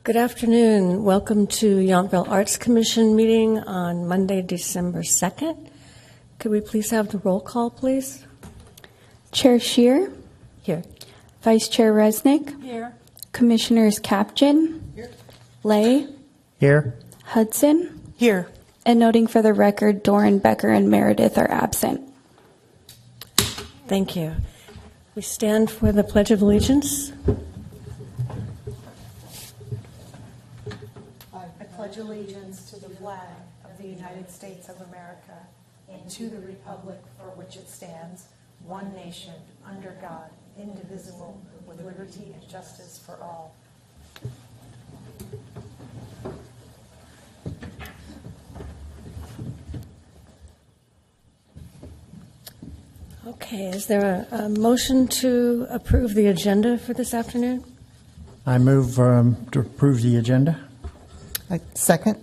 Good afternoon. Welcome to Yountville Arts Commission meeting on Monday, December 2nd. Could we please have the roll call, please? Chair Scheer. Here. Vice Chair Resnick. Here. Commissioners Captain. Here. Lay. Here. Hudson. Here. And noting for the record, Doran, Becker, and Meredith are absent. Thank you. We stand for the Pledge of Allegiance. I pledge allegiance to the flag of the United States of America and to the republic for which it stands, one nation, under God, indivisible, with liberty and justice for all. Okay, is there a motion to approve the agenda for this afternoon? I move to approve the agenda. Second.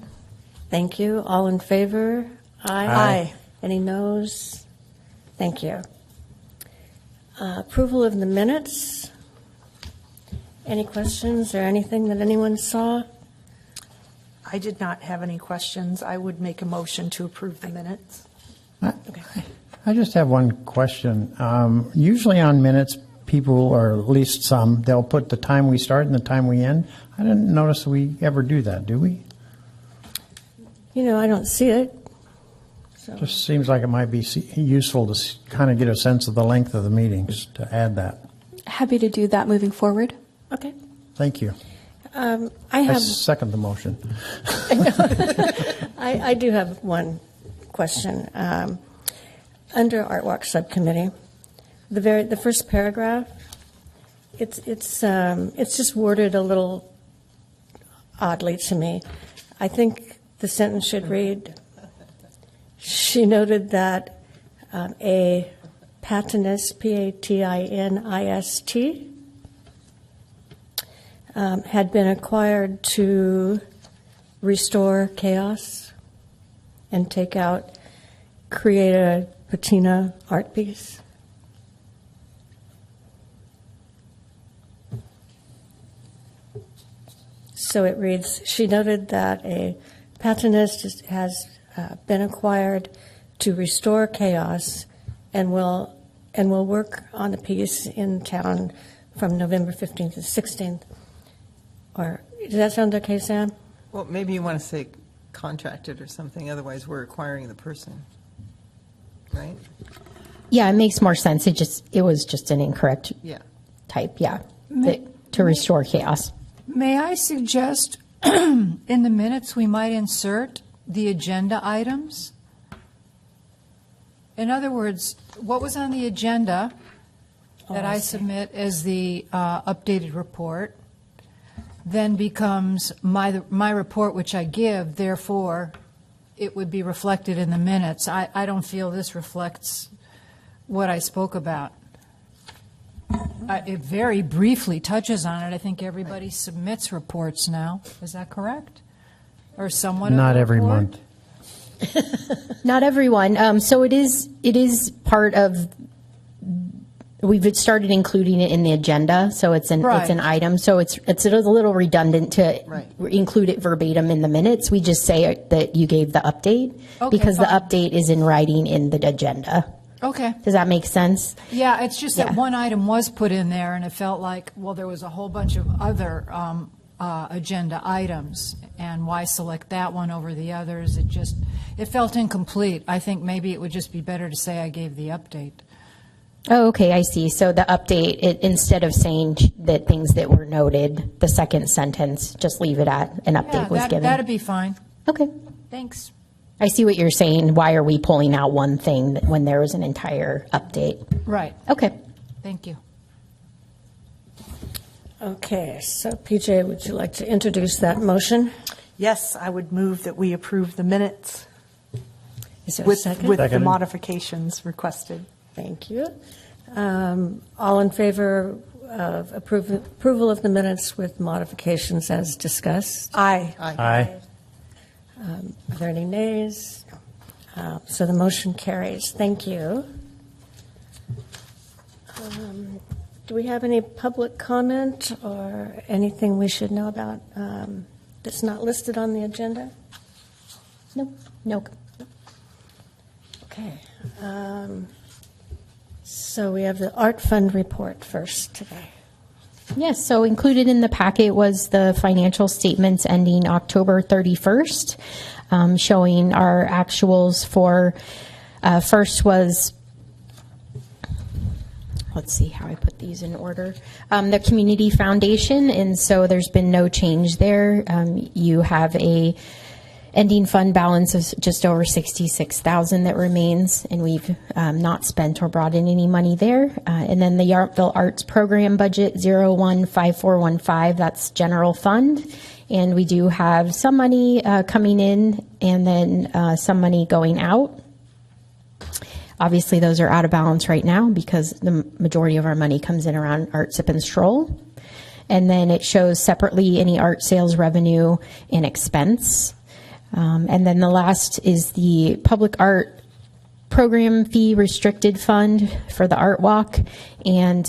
Thank you. All in favor? Aye. Any noes? Thank you. Approval of the minutes. Any questions or anything that anyone saw? I did not have any questions. I would make a motion to approve the minutes. I just have one question. Usually on minutes, people, or at least some, they'll put the time we start and the time we end. I didn't notice we ever do that, do we? You know, I don't see it. So. Just seems like it might be useful to kind of get a sense of the length of the meetings to add that. Happy to do that moving forward. Okay. Thank you. I second the motion. I do have one question. Under Art Walk Subcommittee, the first paragraph, it's just worded a little oddly to me. I think the sentence should read, she noted that a patinist, P-A-T-I-N-I-S-T, had been acquired to restore chaos and create a patina art piece. So it reads, she noted that a patinist has been acquired to restore chaos and will work on the piece in town from November 15th to 16th. Or does that sound okay, Sam? Well, maybe you want to say contracted or something, otherwise we're acquiring the person, right? Yeah, it makes more sense. It was just an incorrect type, to restore chaos. May I suggest in the minutes we might insert the agenda items? In other words, what was on the agenda that I submit as the updated report then becomes my report, which I give, therefore it would be reflected in the minutes. I don't feel this reflects what I spoke about. It very briefly touches on it. I think everybody submits reports now. Is that correct? Or someone? Not every month. Not everyone. So it is part of. We've started including it in the agenda, so it's an item. So it's a little redundant to include it verbatim in the minutes. We just say that you gave the update because the update is in writing in the agenda. Okay. Does that make sense? Yeah, it's just that one item was put in there, and it felt like, well, there was a whole bunch of other agenda items, and why select that one over the others? It felt incomplete. I think maybe it would just be better to say I gave the update. Oh, okay, I see. So the update, instead of saying that things that were noted, the second sentence, just leave it at an update was given. That'd be fine. Okay. Thanks. I see what you're saying. Why are we pulling out one thing when there was an entire update? Right. Okay. Thank you. Okay, so PJ, would you like to introduce that motion? Yes, I would move that we approve the minutes Is there a with second? the modifications requested. Thank you. All in favor of approval of the minutes with modifications as discussed? Aye. Aye. Are there any nays? So the motion carries. Thank you. Do we have any public comment or anything we should know about that's not listed on the agenda? Nope. Okay. So we have the Art Fund report first today. Yes, so included in the packet was the financial statements ending October 31st, showing our actuals for, first was, let's see how I put these in order, the Community Foundation, and so there's been no change there. You have a ending fund balance of just over $66,000 that remains, and we've not spent or brought in any money there. And then the Yountville Arts Program budget 015415, that's general fund, and we do have some money coming in and then some money going out. Obviously, those are out of balance right now because the majority of our money comes in around art sip and stroll. And then it shows separately any art sales revenue and expense. And then the last is the public art program fee restricted fund for the art walk. And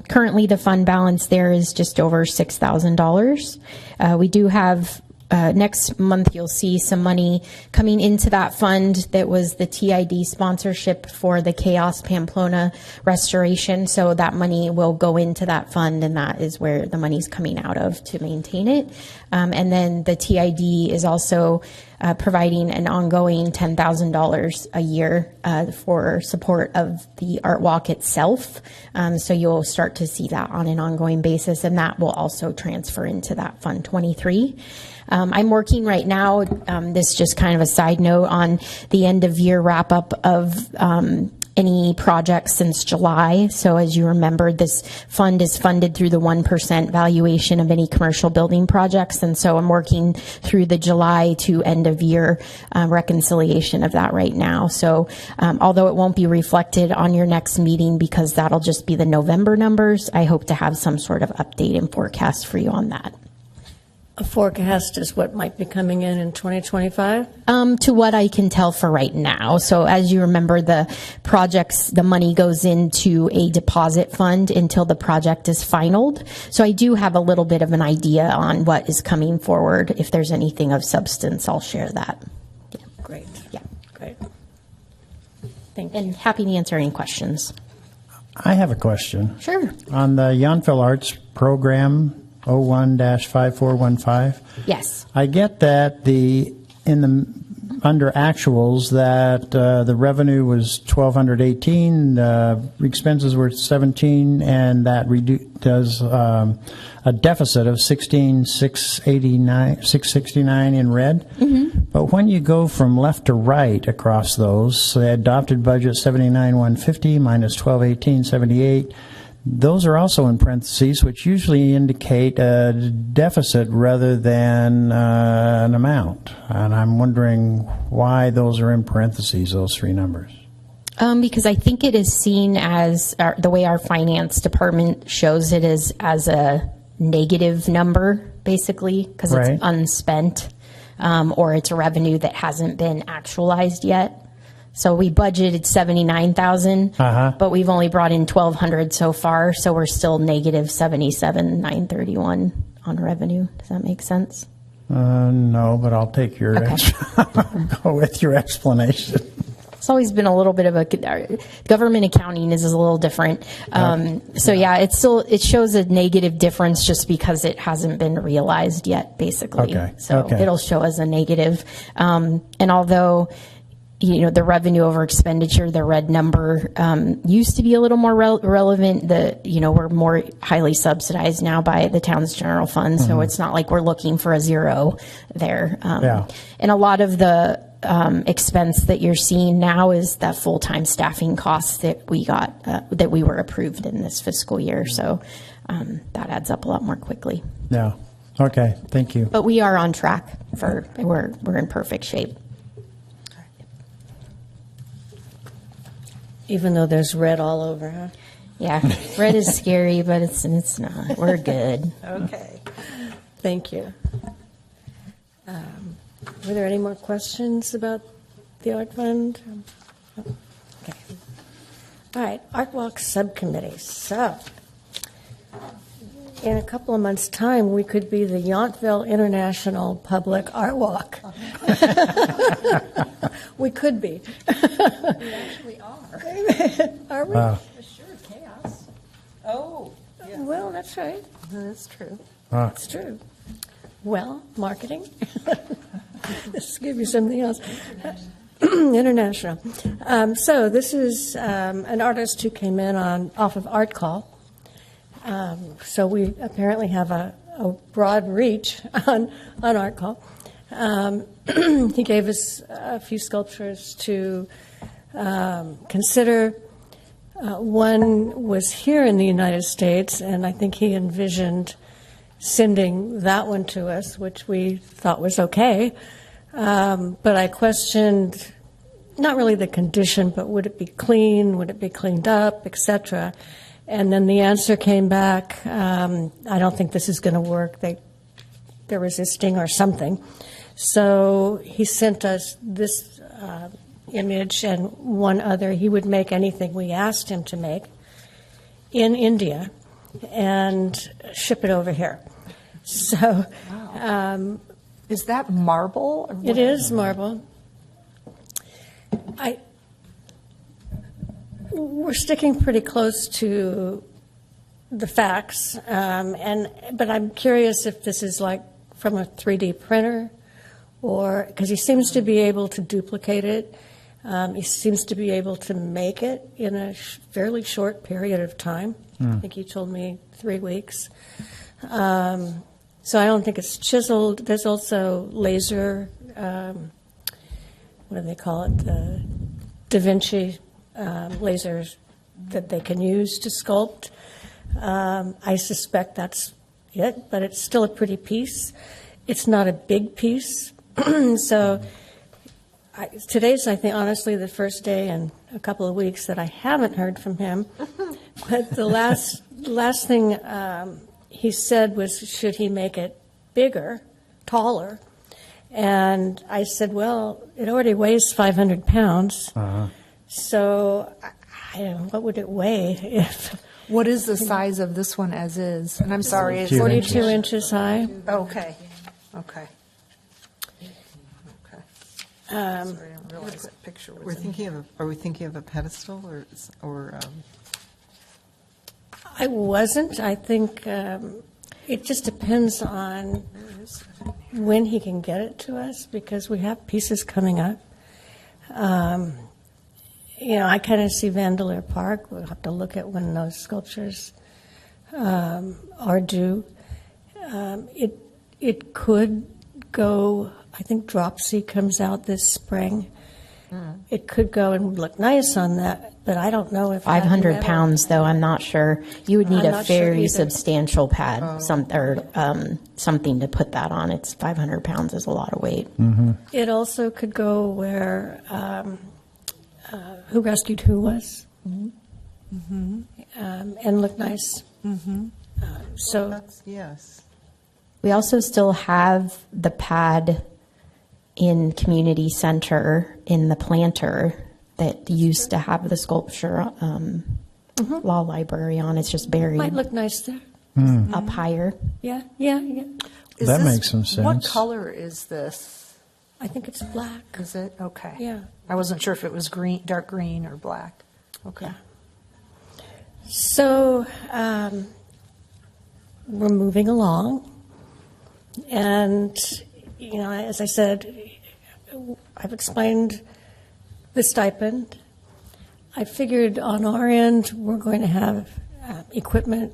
currently the fund balance there is just over $6,000. We do have next month, you'll see some money coming into that fund that was the TID sponsorship for the Chaos Pamplona restoration. So that money will go into that fund, and that is where the money's coming out of to maintain it. And then the TID is also providing an ongoing $10,000 a year for support of the art walk itself. So you'll start to see that on an ongoing basis, and that will also transfer into that Fund 23. I'm working right now, this is just kind of a side note, on the end of year wrap up of any projects since July. So as you remember, this fund is funded through the 1% valuation of any commercial building projects. And so I'm working through the July to end of year reconciliation of that right now. So although it won't be reflected on your next meeting because that'll just be the November numbers, I hope to have some sort of update and forecast for you on that. A forecast is what might be coming in 2025? To what I can tell for right now. So as you remember, the projects, the money goes into a deposit fund until the project is finalized. So I do have a little bit of an idea on what is coming forward. If there's anything of substance, I'll share that. Yeah. Great. Yeah. Great. Thank you. And happy to answer any questions. I have a question. Sure. On the Yountville Arts Program 01-5415. Yes. I get that under actuals that the revenue was 1,218, the expenses were 17, and that does a deficit of 16,669 in red. Mm-hmm. But when you go from left to right across those, so the adopted budget 79,150 minus 12,1878. Those are also in parentheses, which usually indicate a deficit rather than an amount. And I'm wondering why those are in parentheses, those three numbers. Because I think it is seen as, the way our finance department shows it is as a negative number, basically, because Right. it's unspent or it's revenue that hasn't been actualized yet. So we budgeted 79,000, but we've only brought in 1,200 so far, so we're still negative 77,931 on revenue. Does that make sense? No, but I'll take your go with your explanation. It's always been a little bit of a government accounting is a little different. So yeah, it shows a negative difference just because it hasn't been realized yet, basically. So it'll show as a negative. And although the revenue over expenditure, the red number, used to be a little more relevant. We're more highly subsidized now by the town's general fund, so it's not like we're looking for a zero there. And a lot of the expense that you're seeing now is that full-time staffing costs that we got, that we were approved in this fiscal year. So that adds up a lot more quickly. Yeah. Okay. Thank you. But we are on track we're in perfect shape. Even though there's red all over, huh? Yeah, red is scary, but it's not. We're good. Okay. Thank you. Were there any more questions about the Art Fund? Okay. All right, Art Walk Subcommittee. So in a couple of months' time, we could be the Yountville International Public Art Walk. We could be. We actually are. Are we? Wow. Sure, chaos. Oh, yeah, Well, that's right. that's true. That's true. Well, marketing. Let's give you something else. International. So this is an artist who came in off of Art Call. So we apparently have a broad reach on Art Call. He gave us a few sculptures to consider. One was here in the United States, and I think he envisioned sending that one to us, which we thought was okay. But I questioned not really the condition, but would it be clean, would it be cleaned up, etc. And then the answer came back, I don't think this is going to work. They're resisting or something. So he sent us this image and one other. He would make anything we asked him to make in India and ship it over here. So Is that marble? Or what? it is marble. We're sticking pretty close to the facts, but I'm curious if this is like from a 3D printer, or because he seems to be able to duplicate it. He seems to be able to make it in a fairly short period of time. I think he told me 3 weeks. So I don't think it's chiseled. There's also laser, what do they call it, the Da Vinci lasers that they can use to sculpt. I suspect that's it, but it's still a pretty piece. It's not a big piece. So today's, I think, honestly, the first day in a couple of weeks that I haven't heard from him. But the last thing he said was, should he make it bigger, taller? And I said, well, it already weighs 500 pounds. So I don't know, what would it weigh if... What is the size of this one as is? And I'm sorry, it's 42 inches high. Okay. Okay. Sorry, I didn't realize that picture was Are we thinking of a pedestal or I wasn't. I think it just depends on when he can get it to us, because we have pieces coming up. I kind of see Vandeleur Park. We'll have to look at when those sculptures are due. It could go, I think Dropsy comes out this spring. It could go and look nice on that, but I don't know if 500 pounds, though, I'm not sure. You would need I'm a not sure very either. substantial pad, something to put that on. It's 500 pounds is a lot of weight. It also could go where Who Rescued Who was, and look nice. So that's yes. We also still have the pad in community center in the planter that used to have the sculpture law library on. It's just buried might look nice there. up higher. Yeah. That makes some sense. What color is this? I think it's black. Is it? Okay. Yeah. I wasn't sure if it was green, dark green or black. Okay. So we're moving along, and as I said, I've explained the stipend. I figured on our end we're going to have equipment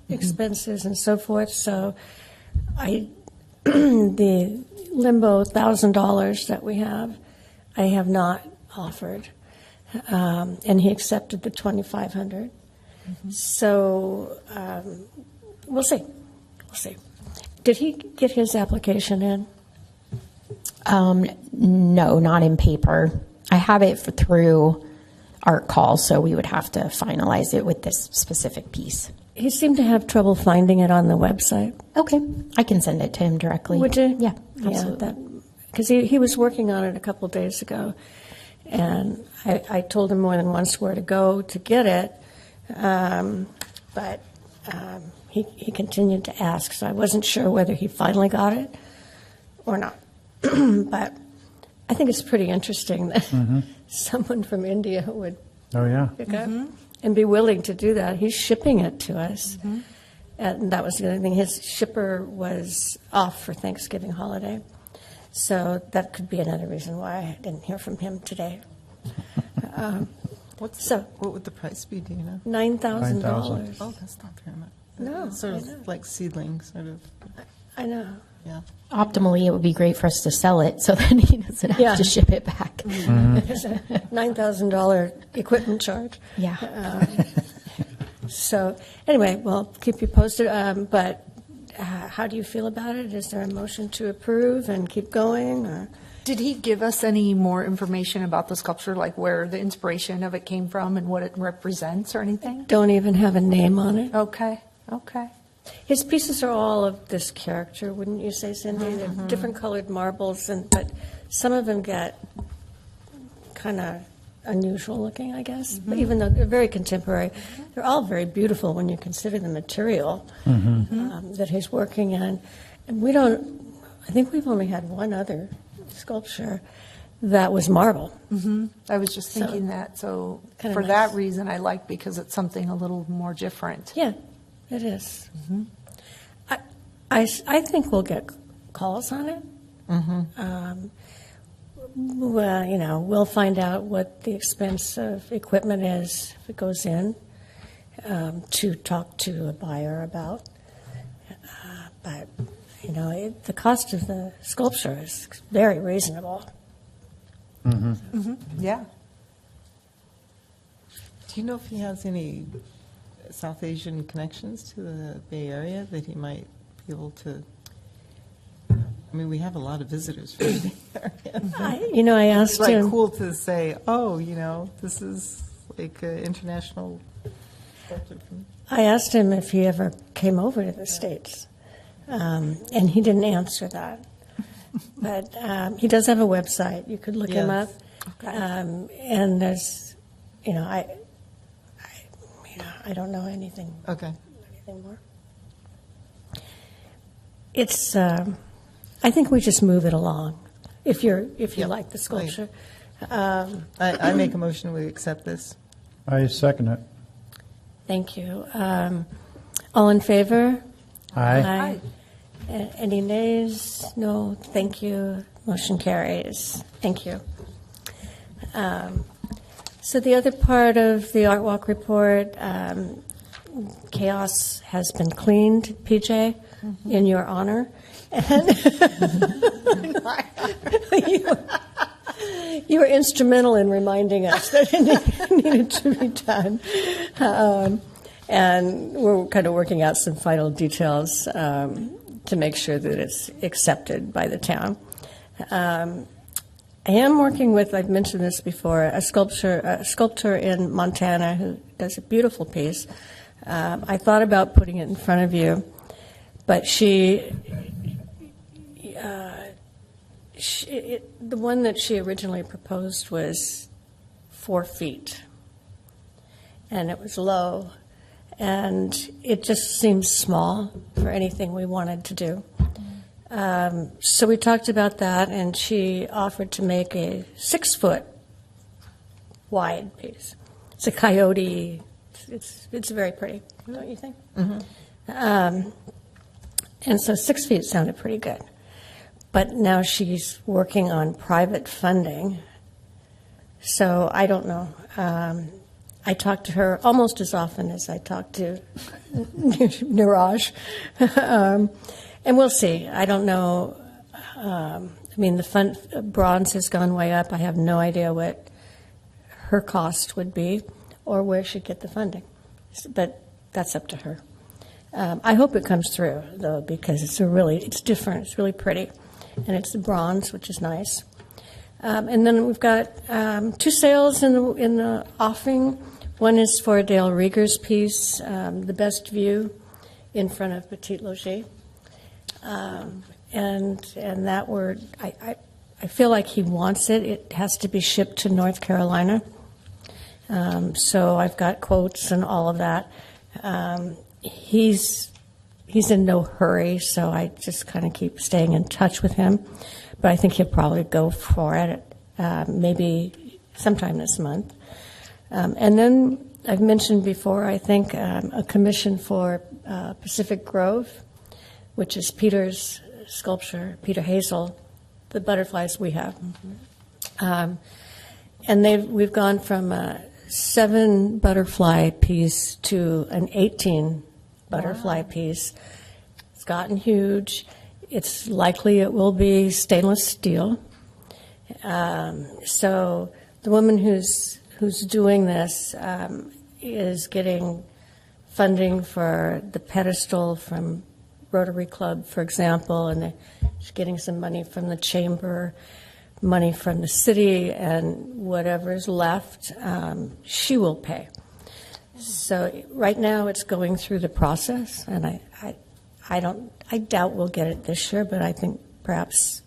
expenses and so forth. So the limbo $1,000 that we have, I have not offered, and he accepted the $2,500. So we'll see. Did he get his application in? No, not in paper. I have it through Art Call, so we would have to finalize it with this specific piece. He seemed to have trouble finding it on the website. Okay, I can send it to him directly. Would you? Yeah, absolutely. Yeah, because he was working on it a couple of days ago, and I told him more than once where to go to get it, but he continued to ask, so I wasn't sure whether he finally got it or not. But I think it's pretty interesting that someone from India would Oh, yeah. pick up and be willing to do that. He's shipping it to us. And that was the other thing. His shipper was off for Thanksgiving holiday. So that could be another reason why I didn't hear from him today. What would the price be, do you know? $9,000. Oh, that's not very much. No, It's sort I of know. like seedling, sort of, I know. yeah. Optimally, it would be great for us to sell it so then he doesn't have Yeah. to ship it back. There's a $9,000 equipment charge. Yeah. So anyway, we'll keep you posted. But how do you feel about it? Is there a motion to approve and keep going? Or? Did he give us any more information about the sculpture, like where the inspiration of it came from and what it represents or anything? Don't even have a name on it. Okay, okay. His pieces are all of this character, wouldn't you say, Cindy? They're different colored marbles, but some of them get kind of unusual looking, I guess. But even though they're very contemporary, they're all very beautiful when you consider the material that he's working in. And I think we've only had one other sculpture that was marble. I was just thinking that, so Kinda for nice. that reason, I like because it's something a little more different. Yeah, it is. I think we'll get calls on it. Well, we'll find out what the expense of equipment is if it goes in to talk to a buyer about. But, the cost of the sculpture is very reasonable. Yeah. Do you know if he has any South Asian connections to the Bay Area that he might be able to? I mean, we have a lot of visitors from the area. I asked It's like him. cool to say, oh, this is like an international sculpture from. I asked him if he ever came over to the States, and he didn't answer that. But he does have a website. You could look him Yes. up. And there's, I don't know anything Okay. more. It's. I think we just move it along. If you Yep. like the sculpture. I make a motion, we accept this. I second it. Thank you. All in favor? Aye. Any nays? No. Thank you. Motion carries. Thank you. So the other part of the Art Walk report, chaos has been cleaned, PJ, in your honor. And you were instrumental in reminding us that it needed to be done. And we're kind of working out some final details to make sure that it's accepted by the town. I am working with, I've mentioned this before, a sculptor in Montana who does a beautiful piece. I thought about putting it in front of you, but the one that she originally proposed was 4 feet, and it was low, and it just seems small for anything we wanted to do. So we talked about that, and she offered to make a 6-foot wide piece. It's a coyote. It's very pretty, don't you think? And so 6 feet sounded pretty good. But now she's working on private funding. So I don't know. I talk to her almost as often as I talk to Niraj. And we'll see. I don't know. The bronze has gone way up. I have no idea what her cost would be or where she'd get the funding. But that's up to her. I hope it comes through, though, because it's different. It's really pretty. And it's the bronze, which is nice. And then we've got 2 sales in the offering. One is for Dale Rieger's piece, The Best View, in front of Petit Logis. And that word, I feel like he wants it. It has to be shipped to North Carolina. So I've got quotes and all of that. he's in no hurry, so I just kind of keep staying in touch with him. But I think he'll probably go for it, maybe sometime this month. And then I've mentioned before, I think, a commission for Pacific Grove, which is Peter's sculpture, Peter Hazel, the butterflies we have. And we've gone from a 7 butterfly piece to an 18 butterfly piece. It's gotten huge. It's likely it will be stainless steel. So the woman who's doing this is getting funding for the pedestal from Rotary Club, for example, and she's getting some money from the chamber, money from the city, and whatever's left, she will pay. So right now it's going through the process, and I doubt we'll get it this year, but I think perhaps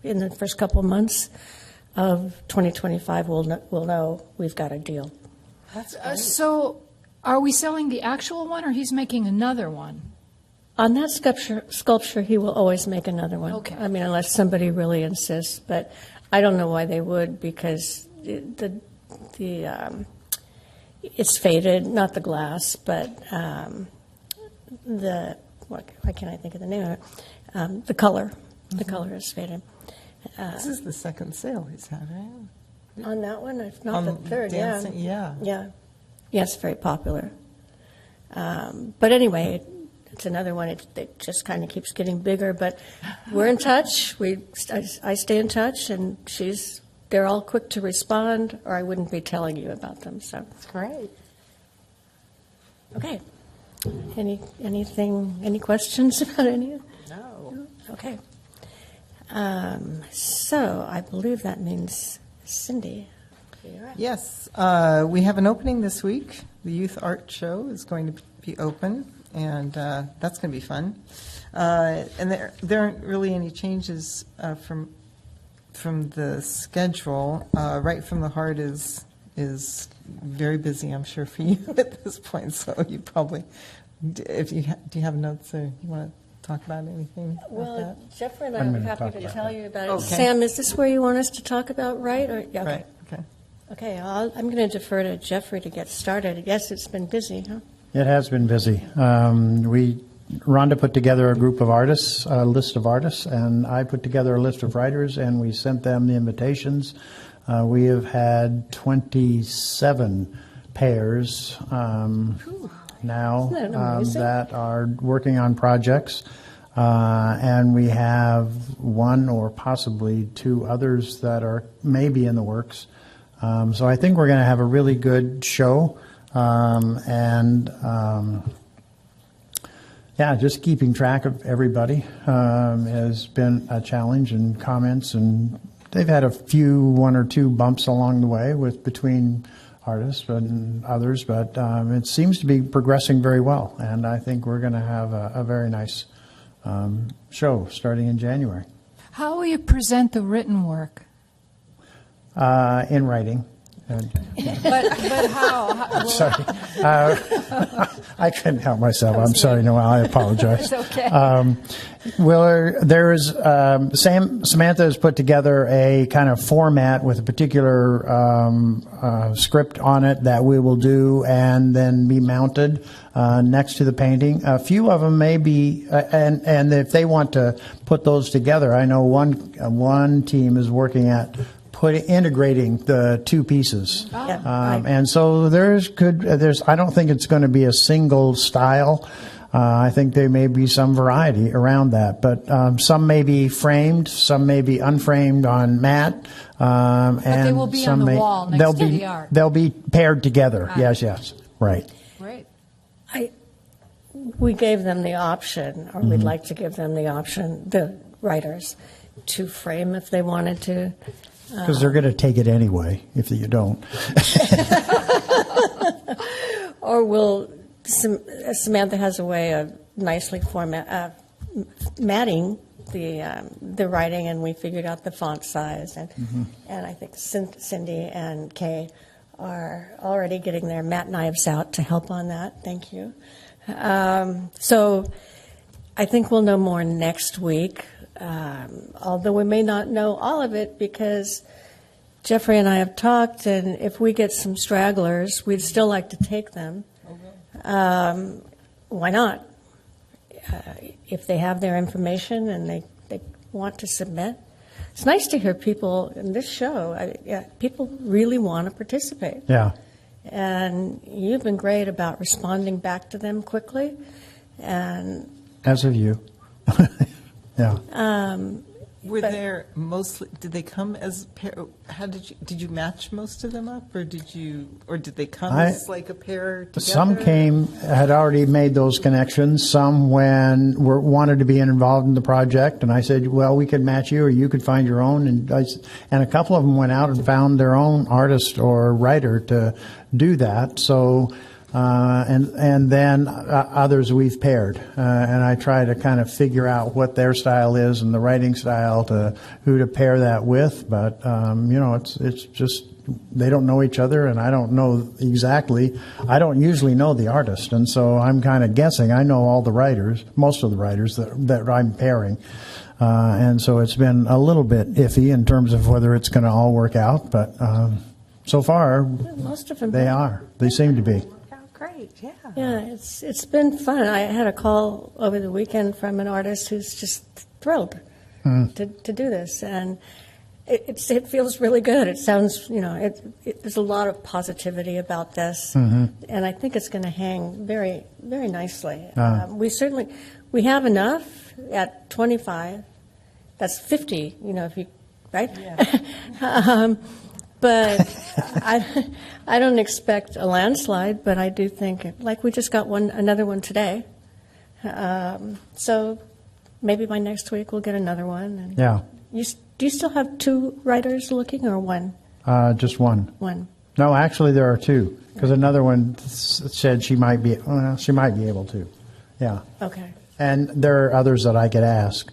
in the first couple months of 2025 we'll know we've got a deal. So are we selling the actual one, or he's making another one? On that sculpture, he will always make another one. Okay. I mean, unless somebody really insists, but I don't know why they would, because it's faded, not the glass, but why can't I think of the name of it? The color. The color is faded. This is the second sale he's had, right? On that one, if not the third, dancing, yeah. Yes, very popular. But anyway, it's another one. It just kind of keeps getting bigger. But we're in touch. I stay in touch, and they're all quick to respond, or I wouldn't be telling you about them. So That's great. okay. Any questions about any of it? No. Okay. So I believe that means Cindy. You're up. Yes, we have an opening this week. The Youth Art Show is going to be open, and that's going to be fun. And there aren't really any changes from the schedule. Right from the Heart is very busy, I'm sure, for you at this point. So you probably, do you have notes, or you want to talk about anything about Well, that? Jeffrey and I I'm are gonna happy talk to about tell that. you about it. Okay. Sam, is this where you want us to talk about, right? Or, yeah, okay. Right. Okay. Okay, I'm going to defer to Jeffrey to get started. Yes, it's been busy, huh? It has been busy. Rhonda put together a group of artists, a list of artists, and I put together a list of writers, and we sent them the invitations. We have had 27 pairs now Isn't that amazing? that are working on projects, and we have one or possibly 2 others that are maybe in the works. So I think we're going to have a really good show, yeah, just keeping track of everybody has been a challenge, and comments, and they've had a few, 1 or 2 bumps along the way between artists and others, but it seems to be progressing very well, and I think we're going to have a very nice show starting in January. How will you present the written work? In writing. But how? Sorry. I couldn't help myself. I'm sorry, Noel. I apologize. It's okay. Well, Samantha has put together a kind of format with a particular script on it that we will do and then be mounted next to the painting. A few of them may be, and if they want to put those together, I know one team is working at integrating the 2 pieces. Right. And so I don't think it's going to be a single style. I think there may be some variety around that, but some may be framed, some may be unframed on matte. But they will be on the wall next to the art. They'll be paired together. Yes, right. Great. We gave them the option, or we'd like to give them the option, the writers, to frame if they wanted to. Because they're going to take it anyway if you don't. Or Samantha has a way of nicely matting the writing, and we figured out the font size, and I think Cindy and Kay are already getting their matte knives out to help on that. Thank you. So I think we'll know more next week, although we may not know all of it because Jeffrey and I have talked, and if we get some stragglers, we'd still like to take them. Why not? If they have their information and they want to submit. It's nice to hear people in this show. People really want to participate. Yeah. And you've been great about responding back to them quickly. And As of you. Yeah. Were there mostly, did they come as, how did you match most of them up, or did they come as like a pair together? Some had already made those connections. Some wanted to be involved in the project, and I said, well, we could match you, or you could find your own. And a couple of them went out and found their own artist or writer to do that. So, and then others we've paired, and I try to kind of figure out what their style is and the writing style to who to pair that with. But it's just they don't know each other, and I don't know exactly. I don't usually know the artist, and so I'm kind of guessing. I know all the writers, most of the writers that I'm pairing. And so it's been a little bit iffy in terms of whether it's going to all work out, but so far, most of them They seem to be. Great, yeah. Yeah, it's been fun. I had a call over the weekend from an artist who's just thrilled to do this, and it feels really good. It sounds, there's a lot of positivity about this, and I think it's going to hang very, very nicely. We have enough at 25. That's 50, if you, right? Yeah. But I don't expect a landslide, but I do think, like we just got another one today. So maybe by next week we'll get another one. And Yeah. Do you still have 2 writers looking, or one? Just one. One. No, actually there are 2, because another one said she might be able to. Yeah. Okay. And there are others that I could ask.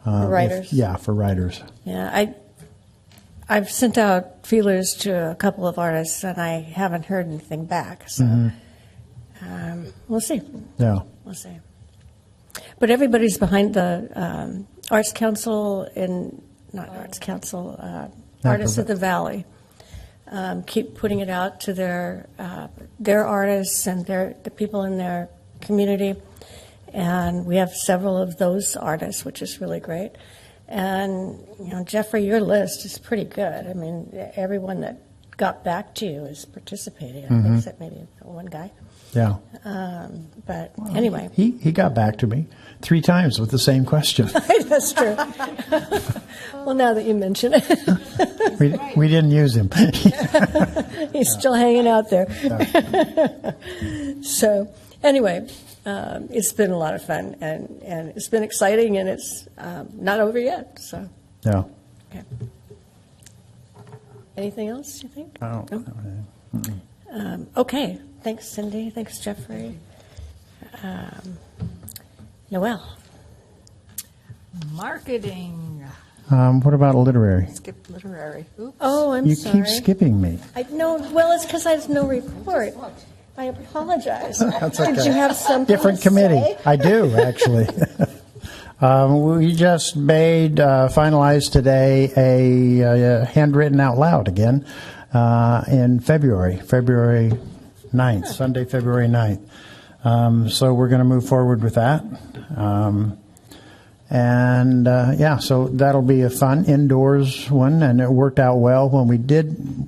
For writers? For writers. Yeah, I've sent out feelers to a couple of artists, and I haven't heard anything back. So we'll see. Yeah. We'll see. But everybody's behind the Arts Council Artists of the Valley. Keep putting it out to their artists and the people in their community. And we have several of those artists, which is really great. And, Jeffrey, your list is pretty good. I mean, everyone that got back to you is participating. I think except maybe one guy. Yeah. But anyway. He got back to me 3 times with the same question. That's true. Well, now that you mention it. We didn't use him. He's still hanging out there. So, anyway. It's been a lot of fun, and it's been exciting, and it's not over yet. So, Yeah. okay. Anything else you think? I don't No? Okay. Thanks, Cindy. Thanks, Jeffrey. Noelle. Marketing. What about literary? Skip literary. Oops. Oh, I'm You sorry. keep skipping me. Well, it's because I have no report. I apologize. That's okay. Did you have something Different to committee. say? I do, actually. We just finalized today a handwritten out loud again in February 9th, Sunday, February 9th. So we're going to move forward with that. So that'll be a fun indoors one, and it worked out well when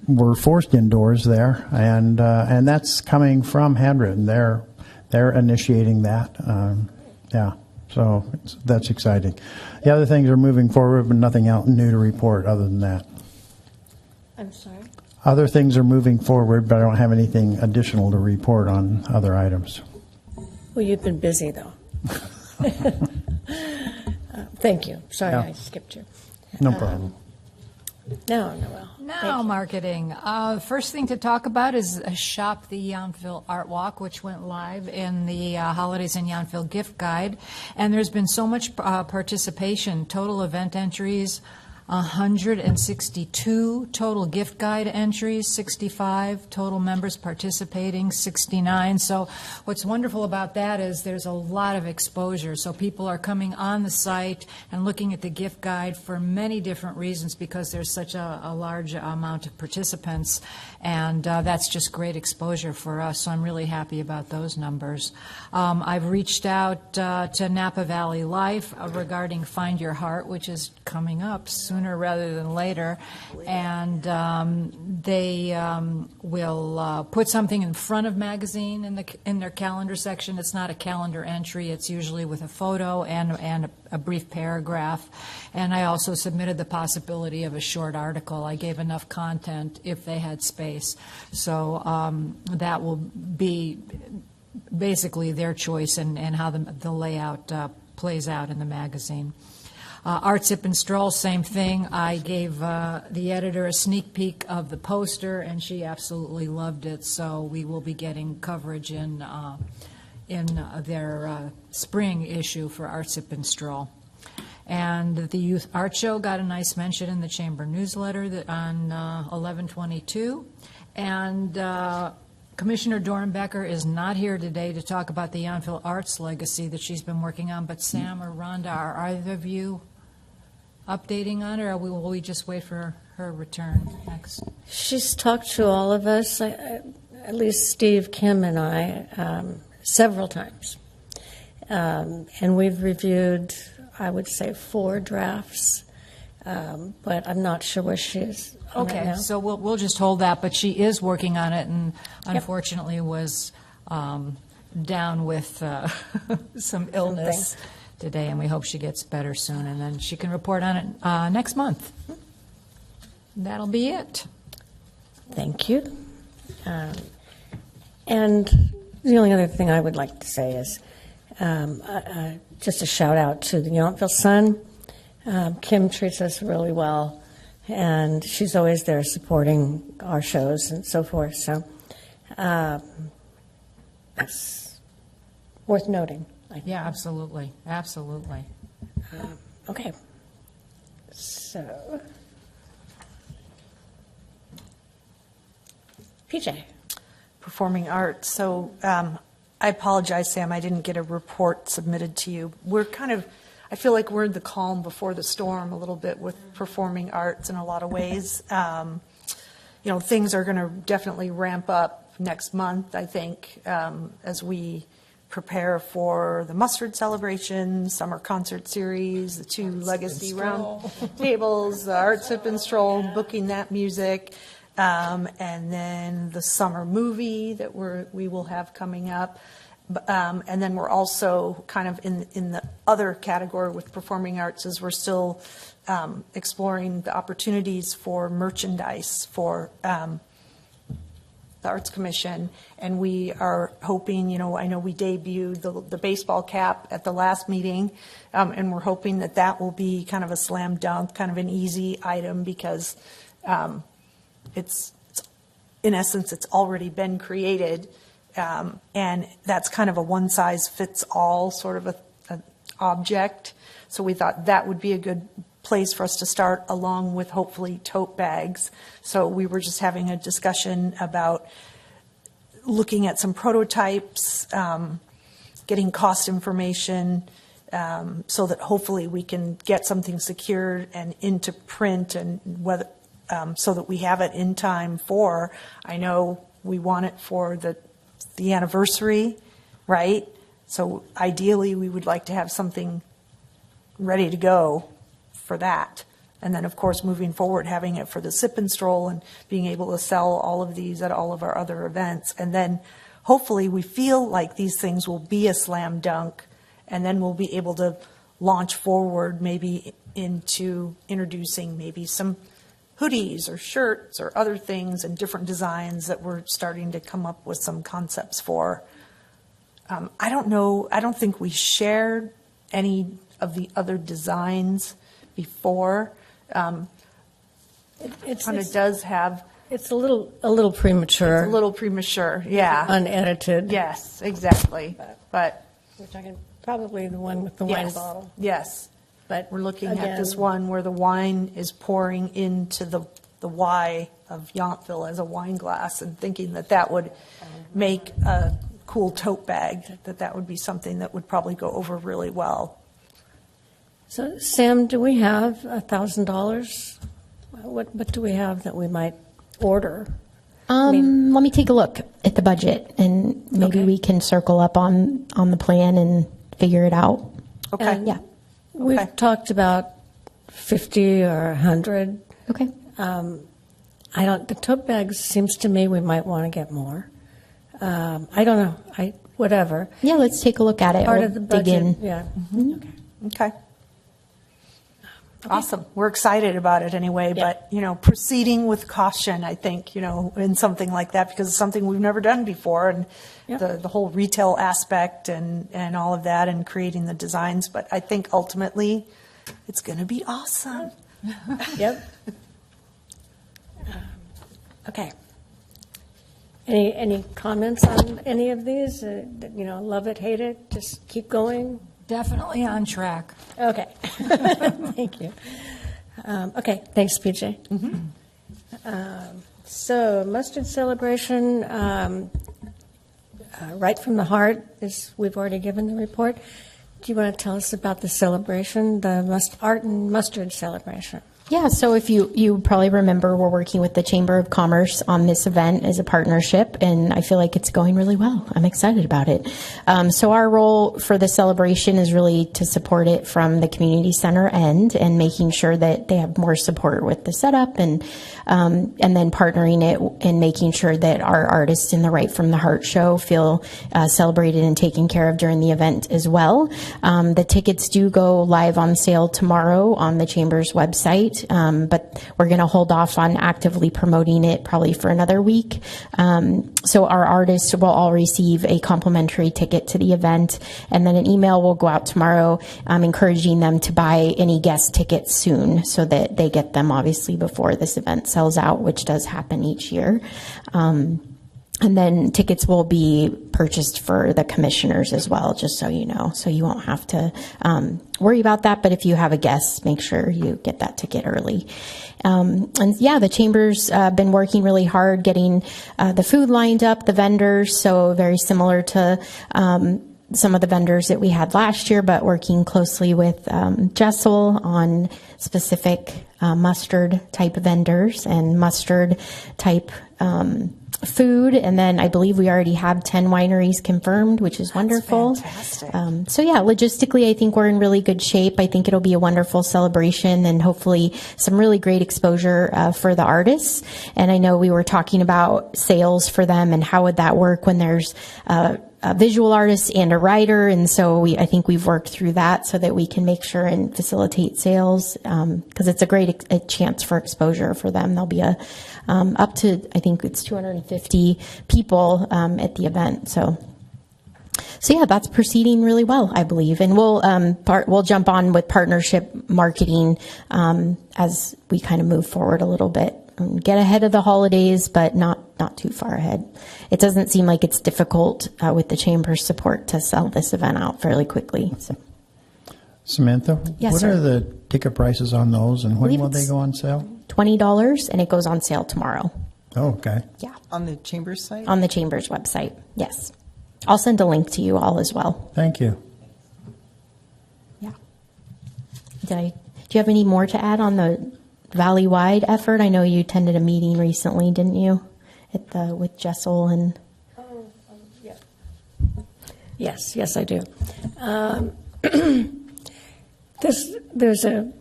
we're forced indoors there, and that's coming from Handwritten. They're initiating that. So that's exciting. The other things are moving forward, but nothing else new to report other than that. I'm sorry. Other things are moving forward, but I don't have anything additional to report on other items. Well, you've been busy, though. Thank you. Sorry, Yeah. I skipped you. No problem. No, Noelle. Now, marketing. First thing to talk about is Shop the Yountville Art Walk, which went live in the Holidays in Yountville gift guide. And there's been so much participation, total event entries 162 total gift guide entries, 65 total members participating, 69. So what's wonderful about that is there's a lot of exposure. So people are coming on the site and looking at the gift guide for many different reasons because there's such a large amount of participants, and that's just great exposure for us. So I'm really happy about those numbers. I've reached out to Napa Valley Life regarding Find Your Heart, which is coming up sooner rather than later, and they will put something in front of magazine in their calendar section. It's not a calendar entry. It's usually with a photo and a brief paragraph. And I also submitted the possibility of a short article. I gave enough content if they had space. So that will be basically their choice and how the layout plays out in the magazine. Art Sip and Stroll, same thing. I gave the editor a sneak peek of the poster, and she absolutely loved it. So we will be getting coverage in their spring issue for Art Sip and Stroll. And the Youth Art Show got a nice mention in the Chamber newsletter on 11/22. And Commissioner Dornbecker is not here today to talk about the Yountville Arts legacy that she's been working on, but Sam or Rhonda, are either of you updating on it, or will we just wait for her return next? She's talked to all of us, at least Steve, Kim, and I, several times. And we've reviewed, I would say, 4 drafts, but I'm not sure where she is. Okay, now. so we'll just hold that, but she is working on it, and unfortunately was down with some illness today, and we hope she gets better soon, and then she can report on it next month. That'll be it. Thank you. And the only other thing I would like to say is just a shout out to the Yountville Sun. Kim treats us really well, and she's always there supporting our shows and so forth. So that's worth noting. Yeah, absolutely, absolutely. Okay. So, PJ. Performing arts. So I apologize, Sam, I didn't get a report submitted to you. I feel like we're in the calm before the storm a little bit with performing arts in a lot of ways. Things are going to definitely ramp up next month, I think, as we prepare for the Mustard Celebration, Summer Concert Series, the 2 Legacy Round Tables, the Art Sip and Stroll, booking that music, and then the summer movie that we will have coming up. And then we're also kind of in the other category with performing arts is we're still exploring the opportunities for merchandise for the Arts Commission, and we are hoping, I know we debuted the baseball cap at the last meeting, and we're hoping that will be kind of a slam dunk, kind of an easy item because it's in essence, it's already been created, and that's kind of a one-size-fits-all sort of an object. So we thought that would be a good place for us to start, along with hopefully tote bags. So we were just having a discussion about looking at some prototypes, getting cost information, so that hopefully we can get something secured and into print, and whether so that we have it in time for. I know we want it for the anniversary, right? So ideally, we would like to have something ready to go for that. And then, of course, moving forward, having it for the Sip and Stroll and being able to sell all of these at all of our other events. And then hopefully we feel like these things will be a slam dunk, and then we'll be able to launch forward maybe into introducing maybe some hoodies or shirts or other things and different designs that we're starting to come up with some concepts for. I don't know, I don't think we shared any of the other designs before. It kind of does have. It's a little premature. It's a little premature, yeah. Unedited. Yes, exactly. But we're talking probably the one with the wine bottle. Yes. but We're looking at this again, one where the wine is pouring into the Y of Yountville as a wine glass, and thinking that that would make a cool tote bag, that would be something that would probably go over really well. So, Sam, do we have $1,000? What do we have that we might order? Let me take a look at the budget, and maybe Okay. we can circle up on the plan and figure it out. Okay. And Yeah. We've Okay. talked about 50 or 100. Okay. The tote bags seems to me we might want to get more. I don't know. Whatever. Yeah, let's take a look at it. Part We'll of the dig budget. in. Yeah. Okay. Awesome. We're excited about it anyway, but, proceeding with caution, I think, in something like that, because it's something we've never done before, and Yep. the whole retail aspect and all of that, and creating the designs. But I think ultimately, it's going to be awesome. Yep. Okay. Any comments on any of these? Love it, hate it, just keep going? Definitely on track. Okay. Thank you. Okay, thanks, PJ. So, mustard celebration, right from the heart, we've already given the report. Do you want to tell us about the celebration, the art and mustard celebration? Yeah, so if you probably remember, we're working with the Chamber of Commerce on this event as a partnership, and I feel like it's going really well. I'm excited about it. So our role for the celebration is really to support it from the community center end, and making sure that they have more support with the setup, and then partnering it and making sure that our artists in the Right from the Heart show feel celebrated and taken care of during the event as well. The tickets do go live on sale tomorrow on the Chamber's website. But we're going to hold off on actively promoting it probably for another week. So our artists will all receive a complimentary ticket to the event, and then an email will go out tomorrow encouraging them to buy any guest tickets soon, so that they get them obviously before this event sells out, which does happen each year. And then tickets will be purchased for the commissioners as well, just so you know. So you won't have to worry about that. But if you have a guest, make sure you get that ticket early. The Chamber's been working really hard getting the food lined up, the vendors. So very similar to some of the vendors that we had last year, but working closely with Jessel on specific mustard type vendors and mustard type food. And then I believe we already have 10 wineries confirmed, which is wonderful. Fantastic. Logistically, I think we're in really good shape. I think it'll be a wonderful celebration, and hopefully some really great exposure for the artists. And I know we were talking about sales for them and how would that work when there's a visual artist and a writer. And so I think we've worked through that so that we can make sure and facilitate sales, because it's a great chance for exposure for them. There'll be up to, I think it's 250 people at the event. So yeah, that's proceeding really well, I believe. And we'll jump on with partnership marketing as we kind of move forward a little bit. Get ahead of the holidays, but not too far ahead. It doesn't seem like it's difficult with the Chamber's support to sell this event out fairly quickly. So. Samantha, Yes, what sir. are the ticket prices on those, and when believe will they it's- go on sale? $20, and it goes on sale tomorrow. Oh, okay. Yeah, On the Chamber's site? on the Chamber's website. Yes. I'll send a link to you all as well. Thank you. Yeah. Do you have any more to add on the Valley-wide effort? I know you attended a meeting recently, didn't you, with Jessel and... Yes, I do. There's a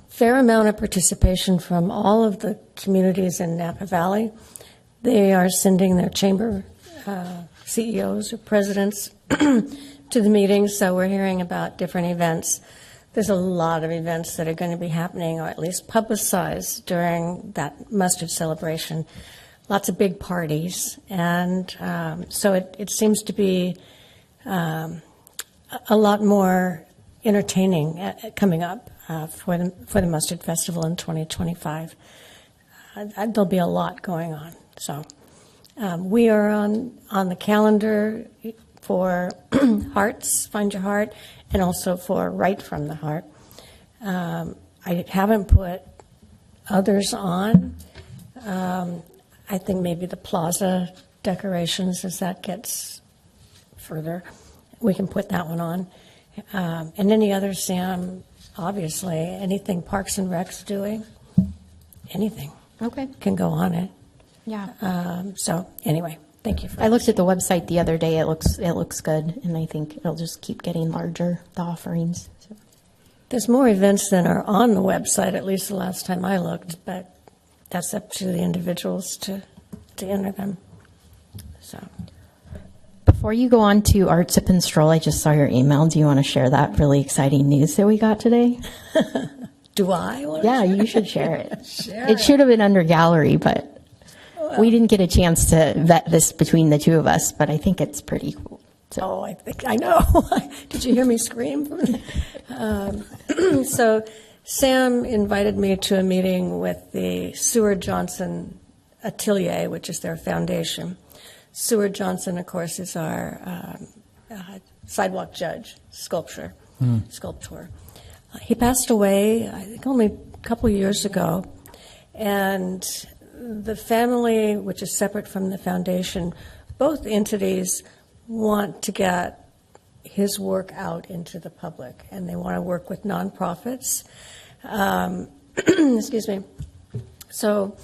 fair amount of participation from all of the communities in Napa Valley. They are sending their chamber CEOs or presidents to the meetings, so we're hearing about different events. There's a lot of events that are going to be happening, or at least publicized, during that mustard celebration. Lots of big parties, and so it seems to be a lot more entertaining coming up for the Mustard Festival in 2025. There'll be a lot going on. So we are on the calendar for Hearts, Find Your Heart, and also for Right from the Heart. I haven't put others on. I think maybe the plaza decorations, as that gets further, we can put that one on. And any other, Sam, obviously, anything Parks and Rec's doing, anything Okay. can go on it. Yeah. So anyway, thank you for I looked at the website the other day. It looks good, and I think it'll just keep getting larger, the offerings. So. There's more events than are on the website, at least the last time I looked, but that's up to the individuals to enter them. So Before you go on to Art Sip and Stroll, I just saw your email. Do you want to share that really exciting news that we got today? do I want Yeah, to you should share it. It should have been under gallery, but we didn't get a chance to vet this between the two of us, but I think it's pretty cool. So. Oh, I know. Did you hear me scream? So Sam invited me to a meeting with the Seward Johnson Atelier, which is their foundation. Seward Johnson, of course, is our sidewalk judge, sculptor. He passed away, I think, only a couple of years ago, and the family, which is separate from the foundation, both entities want to get his work out into the public, and they want to work with nonprofits. Excuse me. So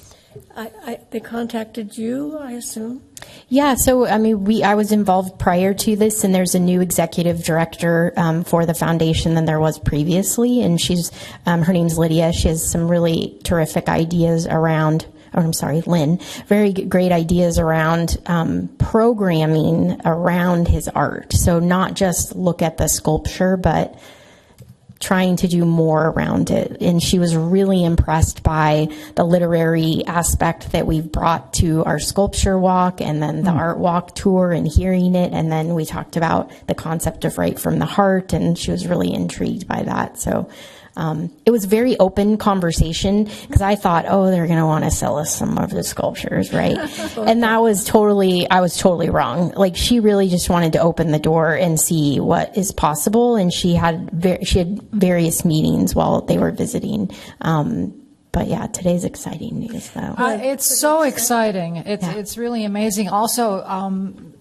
they contacted you, I assume? Yeah, so I mean, I was involved prior to this, and there's a new executive director for the foundation than there was previously, and she's her name's Lydia. She has some really terrific ideas around. Oh, I'm sorry, Lynn. Very great ideas around programming around his art. So not just look at the sculpture, but trying to do more around it. And she was really impressed by the literary aspect that we've brought to our sculpture walk and then the art walk tour and hearing it. And then we talked about the concept of right from the heart, and she was really intrigued by that. So it was a very open conversation because I thought, oh, they're going to want to sell us some of the sculptures, right? And I was totally wrong. Like, she really just wanted to open the door and see what is possible. And she had various meetings while they were visiting. But yeah, today's exciting news, though. It's so exciting. It's really amazing. Also,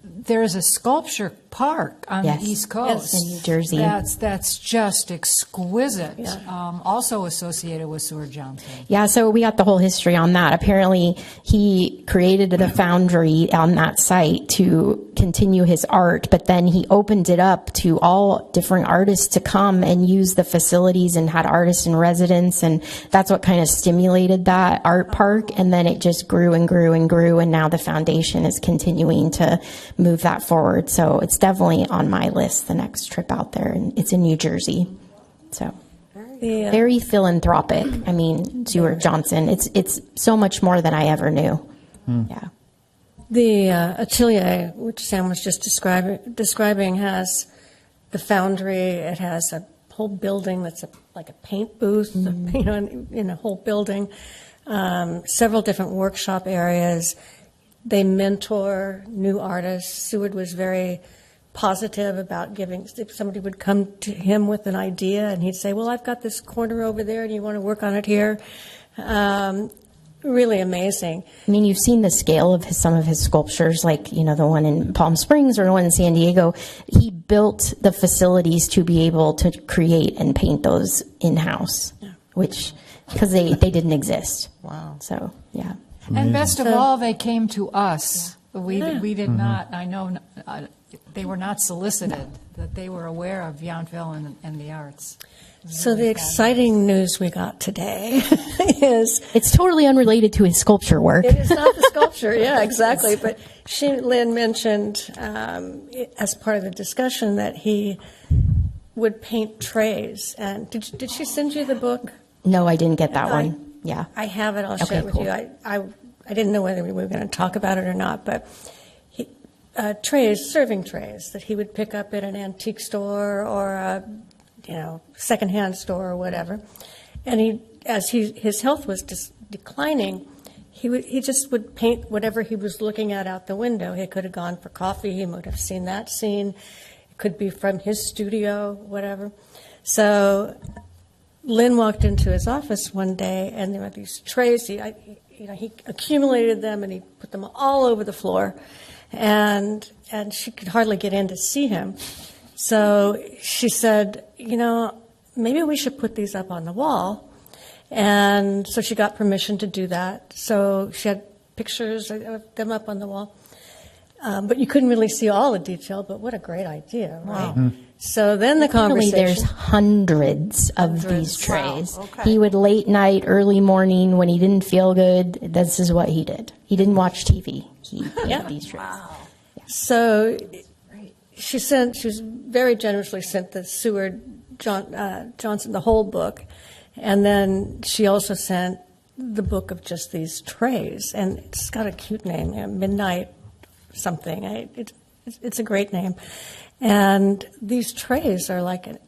there's a sculpture park on Yes. the East Coast in New Jersey. That's just exquisite. Also associated with Seward Johnson. Yeah, so we got the whole history on that. Apparently, he created a foundry on that site to continue his art, but then he opened it up to all different artists to come and use the facilities and had artists in residence, and that's what kind of stimulated that art park, and then it just grew and grew and grew, and now the foundation is continuing to move that forward. So it's definitely on my list, the next trip out there, and it's in New Jersey. So very philanthropic. I mean, Seward Johnson, it's so much more than I ever knew. Yeah. The atelier, which Sam was just describing, has the foundry. It has a whole building that's like a paint booth, in a whole building. Several different workshop areas. They mentor new artists. Seward was very positive about giving. If somebody would come to him with an idea, and he'd say, "Well, I've got this corner over there, and you want to work on it here." Really amazing. I mean, you've seen the scale of some of his sculptures, like, the one in Palm Springs or the one in San Diego. He built the facilities to be able to create and paint those in-house, which, because they didn't exist. Wow. So, yeah. And best of all, they came to us. We did not. I know they were not solicited. That they were aware of Yountville and the arts. So the exciting news we got today is It's totally unrelated to his sculpture work. it is not the sculpture. Yeah, exactly. But Lynn mentioned as part of the discussion that he would paint trays. And did she send you the book? No, I didn't get that one. Yeah. I have it. I'll Okay, share it with cool. you. I didn't know whether we were going to talk about it or not, but serving trays that he would pick up at an antique store or a secondhand store or whatever. And his health was just declining, he just would paint whatever he was looking at out the window. He could have gone for coffee. He might have seen that scene. It could be from his studio, whatever. So Lynn walked into his office one day, and there were these trays. He accumulated them, and he put them all over the floor, and she could hardly get in to see him. So she said, maybe we should put these up on the wall. And so she got permission to do that. So she had pictures of them up on the wall. But you couldn't really see all the detail, but what a great idea, right? Wow. So then the Literally, conversation... there's hundreds of these trays. Wow. Okay. He would late night, early morning, when he didn't feel good, this is what he did. He didn't watch TV. He made these trays. Wow. So she was very generously sent the Seward Johnson, the whole book. And then she also sent the book of just these trays. And it's got a cute name, Midnight something. It's a great name. And these trays are like an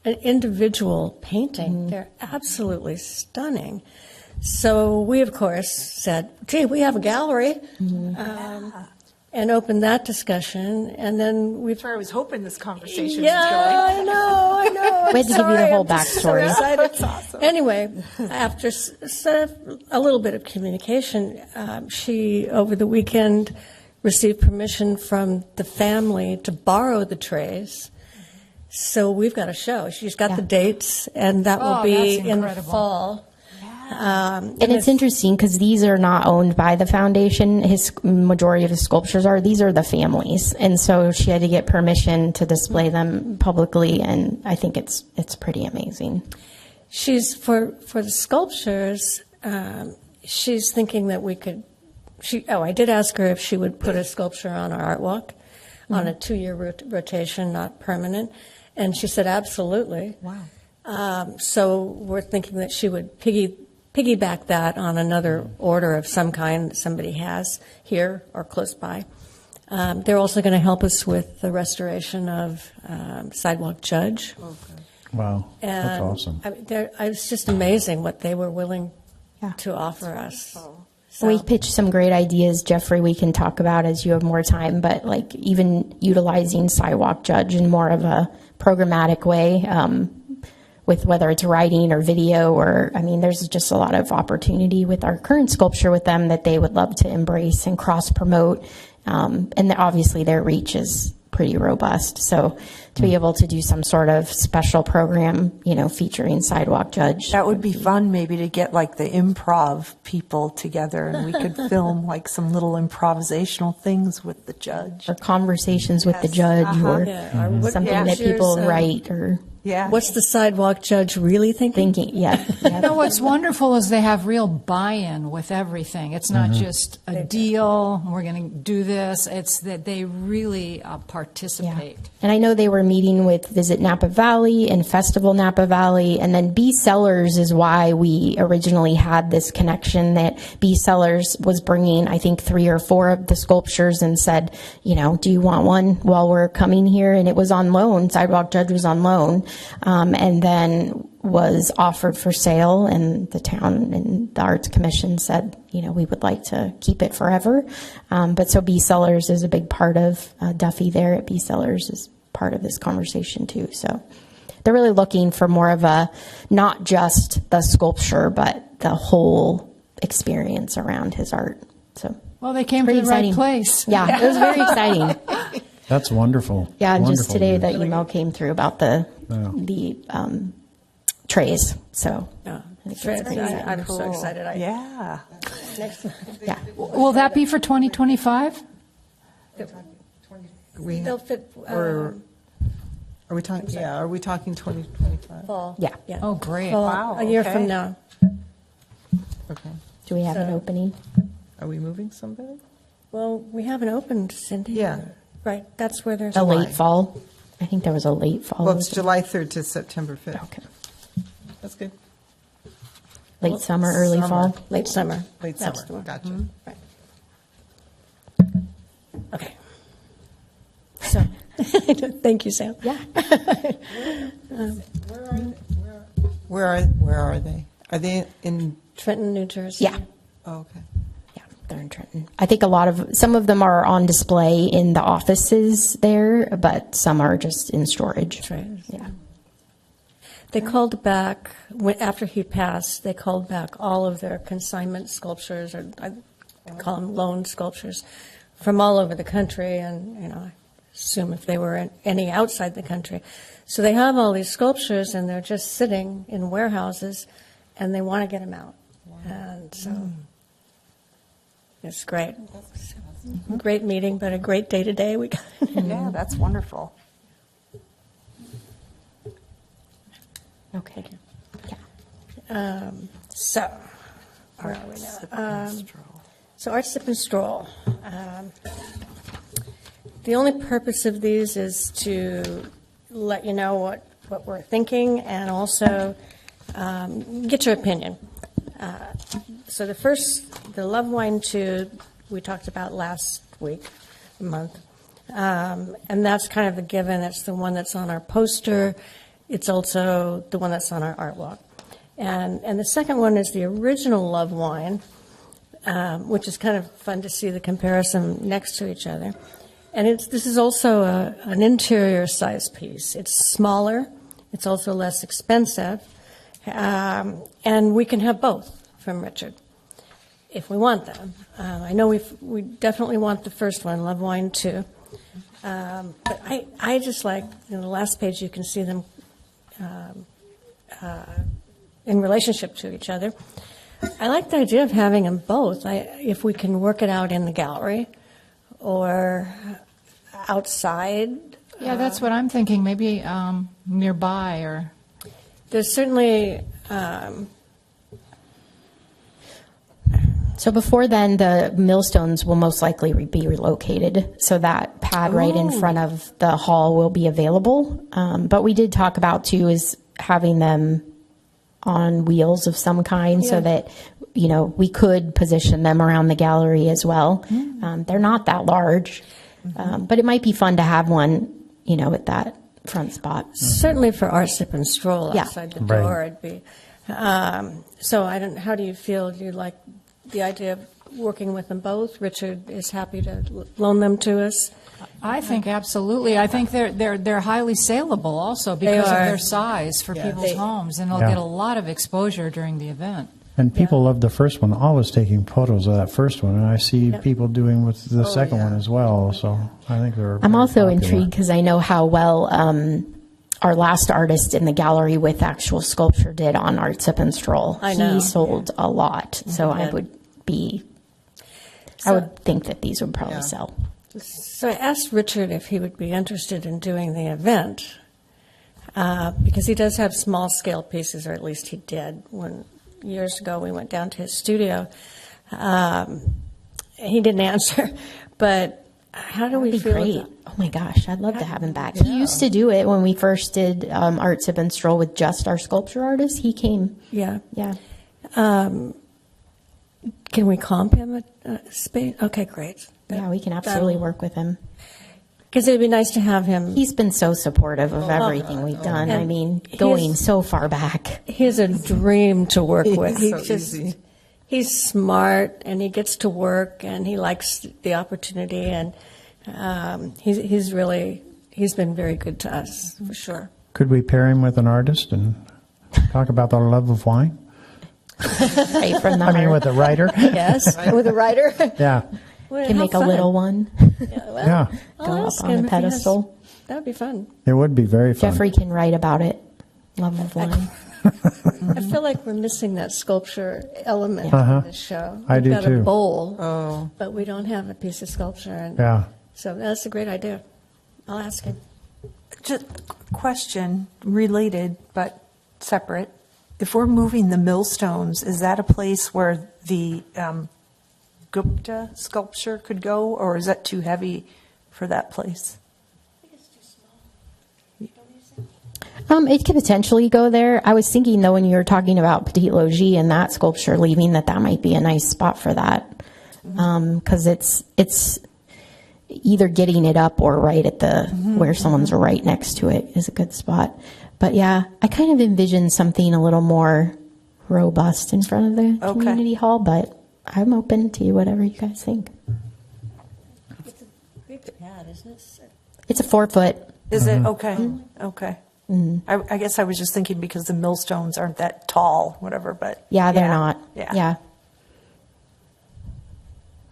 individual painting. They're absolutely stunning. So we, of course, said, gee, we have a gallery, and opened that discussion. And then That's where I was hoping this conversation was I going. know. We had to give you the whole backstory. That's awesome. Anyway, after a little bit of communication, she, over the weekend, received permission from the family to borrow the trays. So we've got a show. She's got the dates, and that will be in the fall. And it's interesting because these are not owned by the foundation. His majority of his sculptures are. These are the families, and so she had to get permission to display them publicly. And I think it's pretty amazing. She's for the sculptures. She's thinking that we could. I did ask her if she would put a sculpture on our art walk, on a 2-year rotation, not permanent, and she said absolutely. Wow. So we're thinking that she would piggyback that on another order of some kind that somebody has here or close by. They're also going to help us with the restoration of Sidewalk Judge. Okay. Wow, that's And awesome. it was just amazing what they were willing to offer us. So, We pitched some great ideas, Jeffrey, we can talk about as you have more time, but like even utilizing Sidewalk Judge in more of a programmatic way, with whether it's writing or video there's just a lot of opportunity with our current sculpture with them that they would love to embrace and cross promote. And obviously their reach is pretty robust. So to be able to do some sort of special program, featuring Sidewalk Judge. That would be fun, maybe, to get like the improv people together and we could film like some little improvisational things with the judge. Or conversations with the judge or something that people write or what's the Sidewalk Judge really thinking? What's wonderful is they have real buy-in with everything. It's not just a deal, we're going to do this. It's that they really participate. Yeah. And I know they were meeting with Visit Napa Valley and Festival Napa Valley, and then B Sellers is why we originally had this connection that B Sellers was bringing, I think, 3 or 4 of the sculptures and said, do you want one while we're coming here? And it was on loan. Sidewalk Judge was on loan. And then was offered for sale, and the town and the Arts Commission said, we would like to keep it forever. But so B Sellers is a big part of Duffy there at B Sellers is part of this conversation too. So they're really looking for more of a, not just the sculpture, but the whole experience around his art. So Well, they came to the right place. Yeah, it was very exciting. That's wonderful. Yeah, and Wonderful. just today the email came through about the trays. So I think it's pretty exciting. I'm so excited. Yeah. Will that be for 2025? They'll fit Are we talking? Yeah, are we talking 2025? fall. Yeah. Oh, great. Fall, Wow, a year okay. from now. Okay. Do we have an opening? Are we moving somebody? Well, we haven't opened, Cindy. Yeah. Right, that's where there's A late fall? I think there was a late fall. Well, it's July 3rd to September 5th. Okay. That's good. Late summer, early Summer. fall? late summer. Late That's the summer. one. Gotcha. Right. Okay. So, thank you, Sam. Yeah. Where are they? Are they in? Trenton, New Jersey. Yeah. Oh, okay. Yeah, they're in Trenton. I think some of them are on display in the offices there, but some are just in storage. Right. Yeah. They called back, after he passed, they called back all of their consignment sculptures, or I call them loan sculptures, from all over the country, and, I assume if they were any outside the country. So they have all these sculptures, and they're just sitting in warehouses, and they want to get them out. And so it's great. Great meeting, but a great day today. We got. Yeah, that's wonderful. Okay. So, where are we now? So Art Sip and Stroll. The only purpose of these is to let you know what we're thinking and also get your opinion. So the Love Wine 2, we talked about last month. And that's kind of a given. It's the one that's on our poster. It's also the one that's on our art walk. And the second one is the original Love Wine, which is kind of fun to see the comparison next to each other. And this is also an interior size piece. It's smaller. It's also less expensive. And we can have both from Richard if we want them. I know we definitely want the first one, Love Wine 2. But I just like, the last page you can see them in relationship to each other. I like the idea of having them both. If we can work it out in the gallery or outside. Yeah, that's what I'm thinking, maybe nearby or... There's certainly... So before then, the millstones will most likely be relocated, so that pad right in front of the hall will be available. But we did talk about, too, is having them on wheels of some kind so that, we could position them around the gallery as well. They're not that large, but it might be fun to have one, at that front spot. Certainly for Art Sip and Stroll outside the door, Right. it'd be. So how do you feel? Do you like the idea of working with them both? Richard is happy to loan them to us. I think absolutely. I think they're highly saleable also because of their size for people's homes, and they'll get a lot of exposure during the event. And people love the first one, always taking photos of that first one, and I see people doing with the second one as well, so I think they're I'm very also popular. intrigued because I know how well our last artist in the gallery with actual sculpture did on Art Sip and Stroll. I know. He sold a lot, so I would think that these would probably sell. So I asked Richard if he would be interested in doing the event, because he does have small-scale pieces, or at least he did. Years ago, we went down to his studio. He didn't answer, but how do we feel? Great. Oh my gosh, I'd love to have him back. He used to do it when we first did Art Sip and Stroll with just our sculpture artists. He came. Yeah. Yeah. Can we comp him a space? Okay, great. Yeah, we can absolutely work with him. Because it'd be nice to have him. He's been so supportive of everything we've done. I mean, going so far back. He's a dream to work with. Easy. He's smart, and he gets to work, and he likes the opportunity, and he's been very good to us, for sure. Could we pair him with an artist and talk about the love of wine? Right from the I mean, heart. with a writer? Yes, with a writer. Yeah. Can make a little one. Yeah. Go up on a pedestal. That would be fun. It would be very fun. Jeffrey can write about it. Love of wine. I feel like we're missing that sculpture element Uh-huh. in this show. I We've do got too. a bowl, but we don't have a piece of sculpture. And Yeah. So that's a great idea. I'll ask him. Just a question, related but separate. If we're moving the millstones, is that a place where the Gupta sculpture could go, or is that too heavy for that place? It could potentially go there. I was thinking, though, when you were talking about Petit Logis and that sculpture leaving, that might be a nice spot for that. Because it's either getting it up or right at the where someone's right next to it is a good spot. But yeah, I kind of envision something a little more robust in front of the community hall, but I'm open to whatever you guys think. It's a big pad, isn't it? It's a 4 foot. Is it? Okay. Okay. I guess I was just thinking because the millstones aren't that tall, whatever, but. Yeah, they're not. Yeah. Yeah.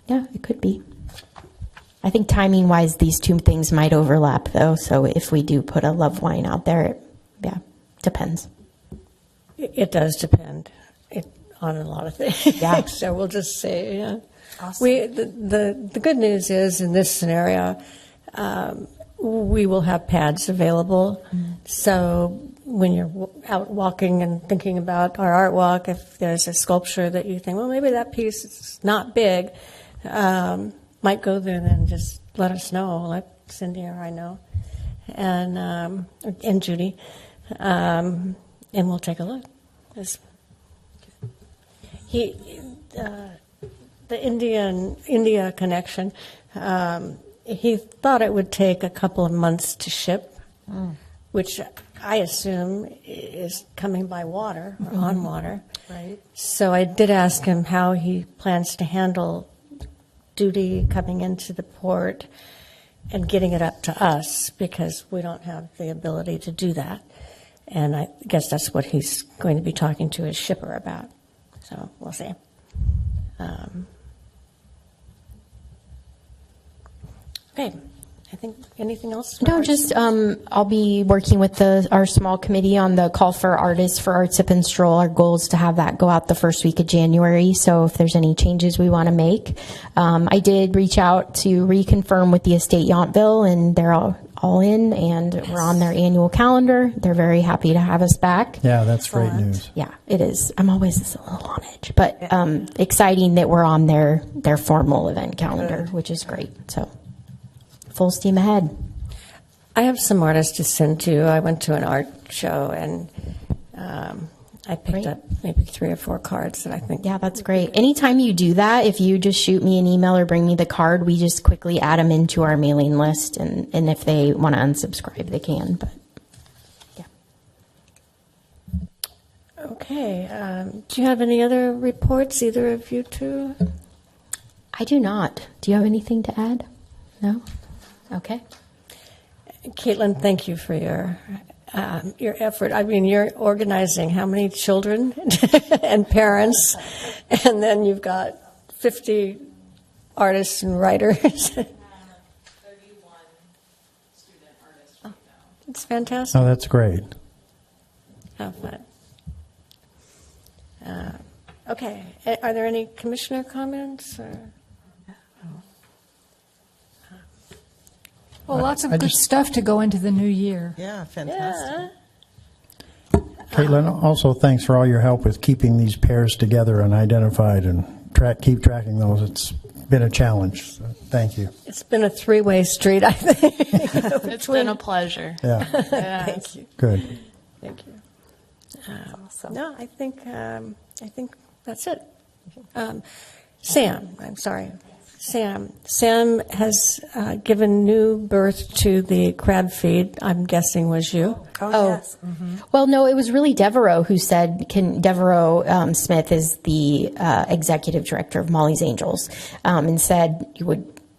Yeah, it could be. I think timing wise, these two things might overlap though. So if we do put a love wine out there, depends. It does depend on a lot of things. Yeah. So we'll just say, yeah. Awesome. The good news is in this scenario, we will have pads available. So when you're out walking and thinking about our art walk, if there's a sculpture that you think, well, maybe that piece is not big, might go there, then just let us know. Let Cindy or I know, and Judy, and we'll take a look. The India connection. He thought it would take a couple of months to ship, which I assume is coming by water or on water. Right. So I did ask him how he plans to handle duty coming into the port and getting it up to us, because we don't have the ability to do that. And I guess that's what he's going to be talking to his shipper about. So we'll see. Okay. I think anything else? No, just I'll be working with our small committee on the call for artists for Art Sip and Stroll. Our goal is to have that go out the first week of January. So if there's any changes we want to make, I did reach out to reconfirm with the estate Yountville, and they're all in, and we're on their annual calendar. They're very happy to have us back. Yeah, that's great news. Yeah, it is. I'm always a little on edge, but exciting that we're on their formal event calendar, which is great. So full steam ahead. I have some artists to send to you. I went to an art show, and I picked up maybe 3 or 4 cards that I think. Yeah, that's great. Anytime you do that, if you just shoot me an email or bring me the card, we just quickly add them into our mailing list, and if they want to unsubscribe, they can. But yeah. Okay. Do you have any other reports, either of you two? I do not. Do you have anything to add? No? Okay. Caitlin, thank you for your effort. I mean, you're organizing how many children and parents, and then you've got 50 artists and writers. 31 student artists right now. It's fantastic. Oh, that's great. How fun. Okay. Are there any commissioner comments? Or? Well, lots of good stuff to go into the new year. Yeah, fantastic. Caitlin, also thanks for all your help with keeping these pairs together and identified, and keep tracking those. It's been a challenge. So thank you. It's been a 3-way street, I think. It's been a pleasure. Yeah. Thank you. Good. Thank you. No, I think that's it. Sam, I'm sorry. Sam has given new birth to the crab feed. I'm guessing was you. Oh, yes. Well, no, it was really Devereaux who said, Devereaux Smith is the executive director of Molly's Angels, and said,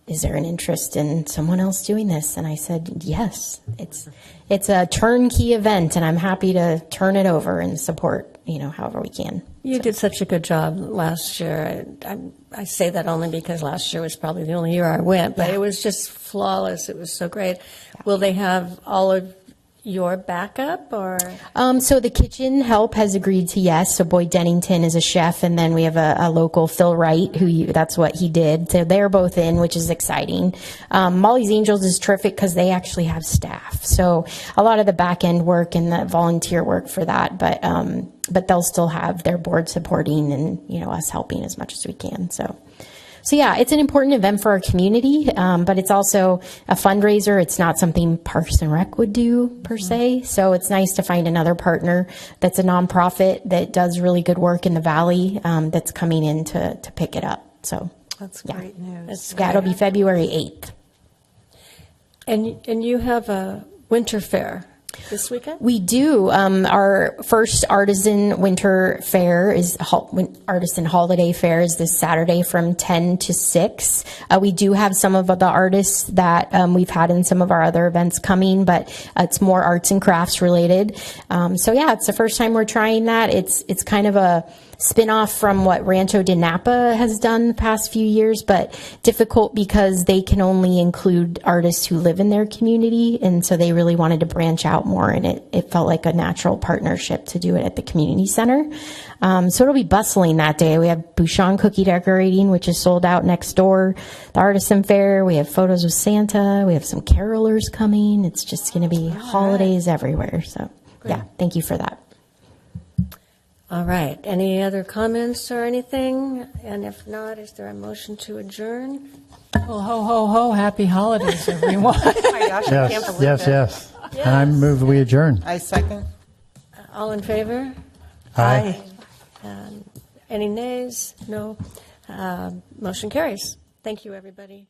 is there an interest in someone else doing this? And I said, yes, it's a turnkey event, and I'm happy to turn it over and support, however we can. You did such a good job last year. I say that only because last year was probably the only year I went, but it was just flawless. It was so great. Will they have all of your backup, or? So the kitchen help has agreed to yes. So Boyd Dennington is a chef, and then we have a local Phil Wright that's what he did. So they're both in, which is exciting. Molly's Angels is terrific because they actually have staff. So a lot of the back end work and the volunteer work for that, but they'll still have their board supporting and us helping as much as we can. So yeah, it's an important event for our community, but it's also a fundraiser. It's not something Parks and Rec would do per se. So it's nice to find another partner that's a nonprofit that does really good work in the Valley, that's coming in to pick it up. So That's great news. it'll be February 8th. And you have a winter fair this weekend? We do. Our first artisan winter fair is artisan holiday fair is this Saturday from 10 to 6. We do have some of the artists that we've had in some of our other events coming, but it's more arts and crafts related. So yeah, it's the first time we're trying that. It's kind of a spin-off from what Rancho de Napa has done the past few years, but difficult because they can only include artists who live in their community, and so they really wanted to branch out more, and it felt like a natural partnership to do it at the community center. So it'll be bustling that day. We have Bouchon cookie decorating, which is sold out next door. The artisan fair, we have photos with Santa, we have some carolers coming. It's just going to be holidays everywhere. So yeah, thank you for that. All right. Any other comments or anything? And if not, is there a motion to adjourn? Well, ho, ho, ho, happy holidays, everyone. Oh my gosh, I can't Yes, believe yes, it. yes. And I move we adjourn. I second. All in favor? Aye. Any nays? No. Motion carries. Thank you, everybody.